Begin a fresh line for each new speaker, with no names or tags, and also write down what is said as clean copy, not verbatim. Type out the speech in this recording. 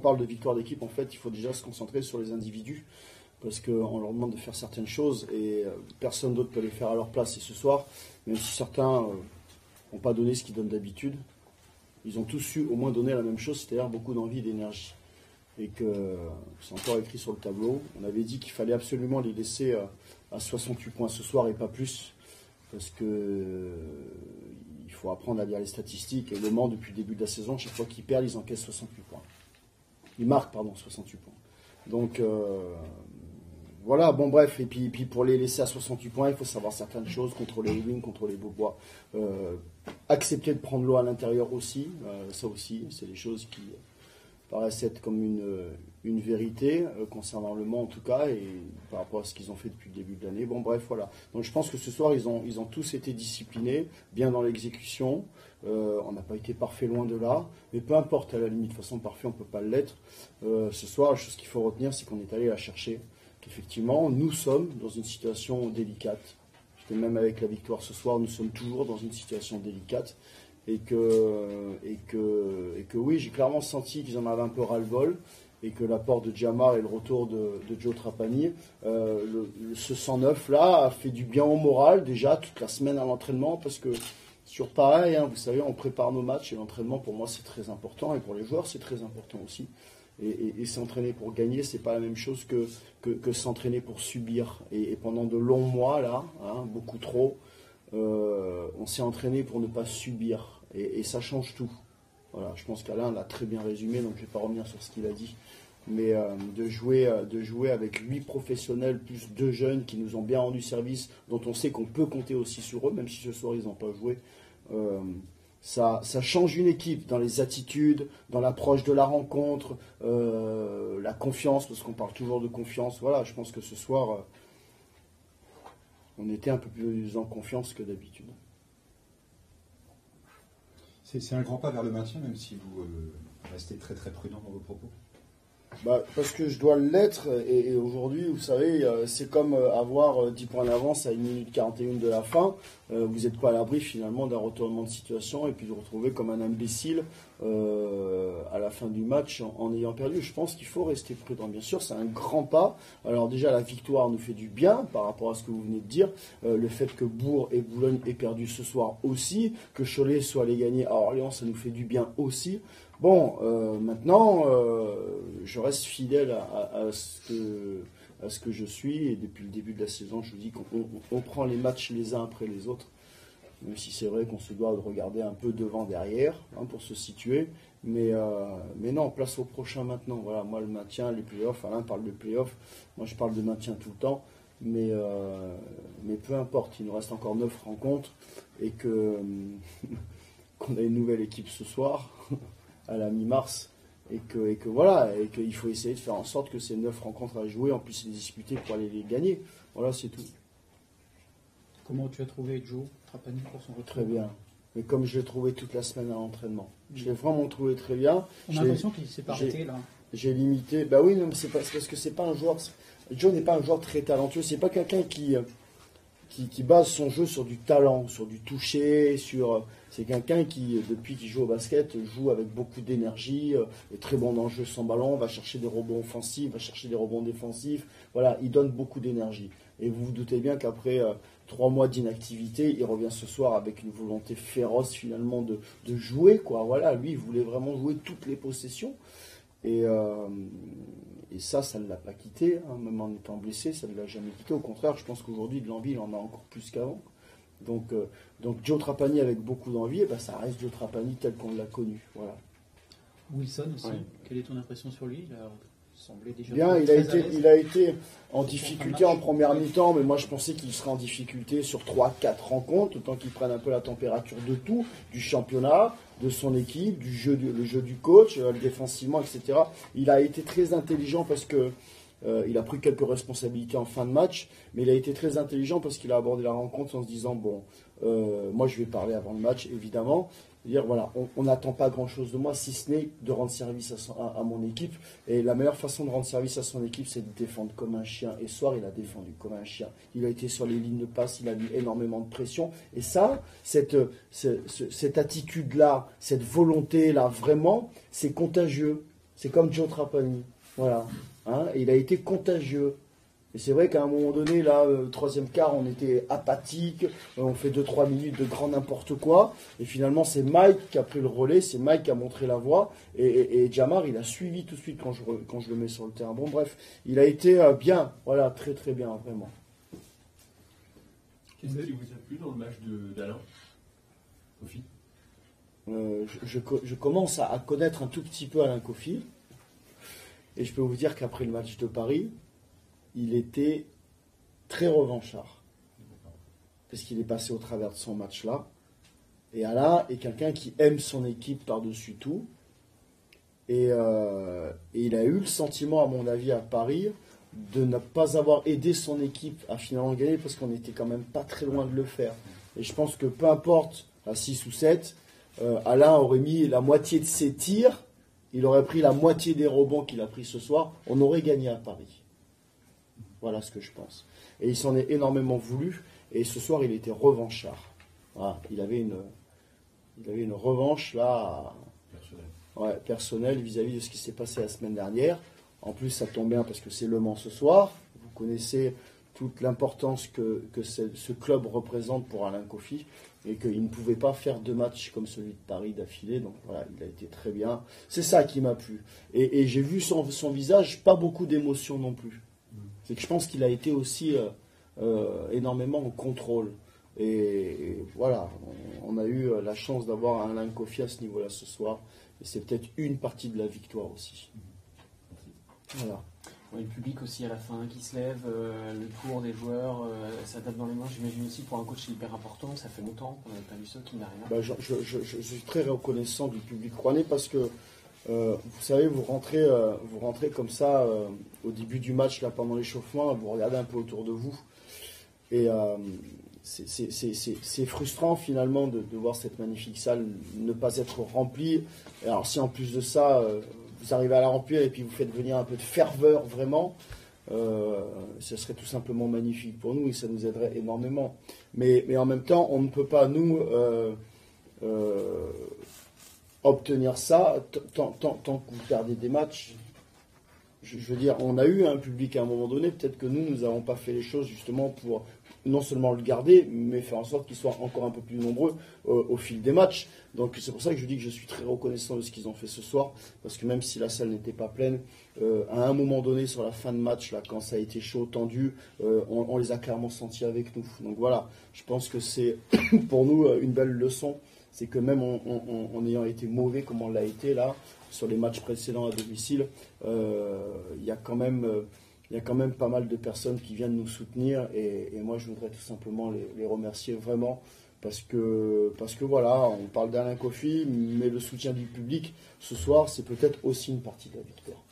parle de victoire d'équipe, en fait, il faut déjà se concentrer sur les individus. Parce qu'on leur demande de faire certaines choses et personne d'autre peut les faire à leur place. Et ce soir, même si certains n'ont pas donné ce qu'ils donnent d'habitude, ils ont tous su au moins donner la même chose, c'est-à-dire beaucoup d'envie et d'énergie. Et que c'est encore écrit sur le tableau. On avait dit qu'il fallait absolument les laisser à 68 points ce soir et pas plus. Parce que il faut apprendre à lire les statistiques. Et Le Mans, depuis le début de la saison, chaque fois qu'ils perdent, ils encaissent 68 points. Ils marquent, 68 points. Donc, voilà, bon bref, et puis pour les laisser à 68 points, il faut savoir certaines choses, contrôler les lignes, contrôler les Beaubois, accepter de prendre l'eau à l'intérieur aussi, ça aussi, c'est des choses qui paraissent être comme une vérité, concernant Le Mans en tout cas, et par rapport à ce qu'ils ont fait depuis le début de l'année. Bon bref, voilà. Donc je pense que ce soir, ils ont tous été disciplinés, bien dans l'exécution, on n'a pas été parfait loin de là, mais peu importe, à la limite, de toute façon, parfait, on ne peut pas l'être. Ce soir, la chose qu'il faut retenir, c'est qu'on est allé la chercher. Effectivement, nous sommes dans une situation délicate. Parce que même avec la victoire ce soir, nous sommes toujours dans une situation délicate. Et que oui, j'ai clairement senti qu'ils en avaient un peu ras-le-bol. Et que l'apport de Djamar et le retour de Joe Trapani, ce 109 là, a fait du bien au moral déjà toute la semaine à l'entraînement. Parce que, sur pareil, hein, vous savez, on prépare nos matchs et l'entraînement pour moi c'est très important. Et pour les joueurs c'est très important aussi. Et s'entraîner pour gagner, c'est pas la même chose que s'entraîner pour subir. Et pendant de longs mois, là, hein, beaucoup trop, on s'est entraîné pour ne pas subir. Et ça change tout. Voilà, je pense qu'Alain l'a très bien résumé, donc je ne vais pas revenir sur ce qu'il a dit. Mais de jouer avec 8 professionnels plus 2 jeunes qui nous ont bien rendu service, dont on sait qu'on peut compter aussi sur eux, même si ce soir ils n'ont pas joué. Ça change une équipe dans les attitudes, dans l'approche de la rencontre, la confiance, parce qu'on parle toujours de confiance. Voilà, je pense que ce soir, on était un peu plus en confiance que d'habitude.
C'est un grand pas vers le maintien, même si vous restez très très prudent dans vos propos.
Parce que je dois l'être, et aujourd'hui, vous savez, c'est comme avoir 10 points d'avance à 1 minute 41 de la fin. Vous n'êtes pas à l'abri finalement d'un retournement de situation et puis de vous retrouver comme un imbécile à la fin du match en ayant perdu. Je pense qu'il faut rester prudent. Bien sûr, c'est un grand pas. Alors déjà, la victoire nous fait du bien par rapport à ce que vous venez de dire. Le fait que Bourg et Boulogne aient perdu ce soir aussi, que Cholet soit allé gagner à Orléans, ça nous fait du bien aussi. Bon, maintenant, je reste fidèle à ce que je suis, et depuis le début de la saison, je vous dis qu'on prend les matchs les uns après les autres, même si c'est vrai qu'on se doit de regarder un peu devant, derrière, hein, pour se situer, mais non, place au prochain maintenant. Voilà, moi le maintien, les playoffs, Alain parle de playoffs, moi je parle de maintien tout le temps, mais peu importe, il nous reste encore 9 rencontres, et qu'on a une nouvelle équipe ce soir, à la mi-mars, et que voilà, et qu'il faut essayer de faire en sorte que ces 9 rencontres à jouer, on puisse les disputer pour aller les gagner. Voilà, c'est tout.
Comment tu as trouvé Joe Trapani pour son retour?
Très bien. Mais comme je l'ai trouvé toute la semaine à l'entraînement. Je l'ai vraiment trouvé très bien.
On a l'impression qu'il ne s'est pas arrêté là.
J'ai limité. Bah oui, non, mais c'est parce que c'est pas un joueur. Joe n'est pas un joueur très talentueux. C'est pas quelqu'un qui base son jeu sur du talent, sur du toucher, c'est quelqu'un qui, depuis qu'il joue au basket, joue avec beaucoup d'énergie, est très bon dans le jeu sans ballon, va chercher des rebonds offensifs, va chercher des rebonds défensifs. Voilà, il donne beaucoup d'énergie. Et vous vous doutez bien qu'après 3 mois d'inactivité, il revient ce soir avec une volonté féroce finalement de jouer, quoi. Voilà, lui, il voulait vraiment jouer toutes les possessions. Et ça ne l'a pas quitté, hein. Même en étant blessé, ça ne l'a jamais quitté. Au contraire, je pense qu'aujourd'hui, de l'envie, il en a encore plus qu'avant. Donc Joe Trapani avec beaucoup d'envie, et ben ça reste Joe Trapani tel qu'on l'a connu. Voilà.
Wilson aussi,
ouais.
Quelle est ton impression sur lui? Il a semblé déjà
bien, il a été en difficulté en première mi-temps, mais moi je pensais qu'il serait en difficulté sur 3-4 rencontres, autant qu'il prenne un peu la température de tout, du championnat, de son équipe, le jeu du coach, défensivement, etc. Il a été très intelligent parce que il a pris quelques responsabilités en fin de match, mais il a été très intelligent parce qu'il a abordé la rencontre en se disant, bon, moi je vais parler avant le match, évidemment, dire voilà, on n'attend pas grand-chose de moi, si ce n'est de rendre service à mon équipe, et la meilleure façon de rendre service à son équipe, c'est de défendre comme un chien, et ce soir, il a défendu comme un chien. Il a été sur les lignes de passe, il a mis énormément de pression, et ça, cette attitude-là, cette volonté-là, vraiment, c'est contagieux. C'est comme Joe Trapani. Voilà. Hein, il a été contagieux. Et c'est vrai qu'à un moment donné, là, troisième quart, on était apathique, on fait 2-3 minutes de grand n'importe quoi, et finalement c'est Mike qui a pris le relais, c'est Mike qui a montré la voie, et Jamar, il a suivi tout de suite quand je le mets sur le terrain. Bon bref, il a été bien, voilà, très très bien, vraiment.
Qu'est-ce qui vous a plu dans le match d'Alain Kofi?
Je commence à connaître un tout petit peu Alain Kofi, et je peux vous dire qu'après le match de Paris, il était très revanchard. Parce qu'il est passé au travers de son match-là. Et Alain est quelqu'un qui aime son équipe par-dessus tout. Et il a eu le sentiment, à mon avis, à Paris, de ne pas avoir aidé son équipe à finalement gagner, parce qu'on n'était quand même pas très loin de le faire. Et je pense que peu importe, à 6 ou 7, Alain aurait mis la moitié de ses tirs, il aurait pris la moitié des rebonds qu'il a pris ce soir, on aurait gagné à Paris. Voilà ce que je pense. Et il s'en est énormément voulu. Et ce soir, il était revanchard. Voilà, il avait une revanche là, personnelle vis-à-vis de ce qui s'est passé la semaine dernière. En plus, ça tombe bien parce que c'est Le Mans ce soir. Vous connaissez toute l'importance que ce club représente pour Alain Kofi et qu'il ne pouvait pas faire 2 matchs comme celui de Paris d'affilée. Donc voilà, il a été très bien. C'est ça qui m'a plu. Et j'ai vu son visage, pas beaucoup d'émotion non plus. C'est que je pense qu'il a été aussi énormément en contrôle. Et voilà, on a eu la chance d'avoir un Alain Kofi à ce niveau-là ce soir. Et c'est peut-être une partie de la victoire aussi. Voilà.
Ouais, le public aussi à la fin qui se lève, le tour des joueurs, ça tape dans les mains. J'imagine aussi pour un coach c'est hyper important. Ça fait longtemps qu'on n'avait pas vu ça, qui n'a rien.
Je suis très reconnaissant du public rouennais parce que vous savez, vous rentrez comme ça au début du match, là, pendant l'échauffement, vous regardez un peu autour de vous. Et c'est frustrant finalement de voir cette magnifique salle ne pas être remplie. Et alors si en plus de ça, vous arrivez à la remplir et puis vous faites venir un peu de ferveur vraiment, ce serait tout simplement magnifique pour nous et ça nous aiderait énormément. Mais en même temps, on ne peut pas, nous... obtenir ça tant que vous perdez des matchs. Je veux dire, on a eu un public à un moment donné, peut-être que nous n'avons pas fait les choses justement pour non seulement le garder, mais faire en sorte qu'il soit encore un peu plus nombreux au fil des matchs. Donc c'est pour ça que je dis que je suis très reconnaissant de ce qu'ils ont fait ce soir, parce que même si la salle n'était pas pleine, à un moment donné sur la fin de match, là, quand ça a été chaud, tendu, on les a clairement sentis avec nous. Donc voilà, je pense que c'est pour nous une belle leçon. C'est que même en ayant été mauvais comme on l'a été là, sur les matchs précédents à domicile, il y a quand même pas mal de personnes qui viennent nous soutenir et moi je voudrais tout simplement les remercier vraiment parce que voilà, on parle d'Alain Kofi, mais le soutien du public ce soir c'est peut-être aussi une partie de la victoire.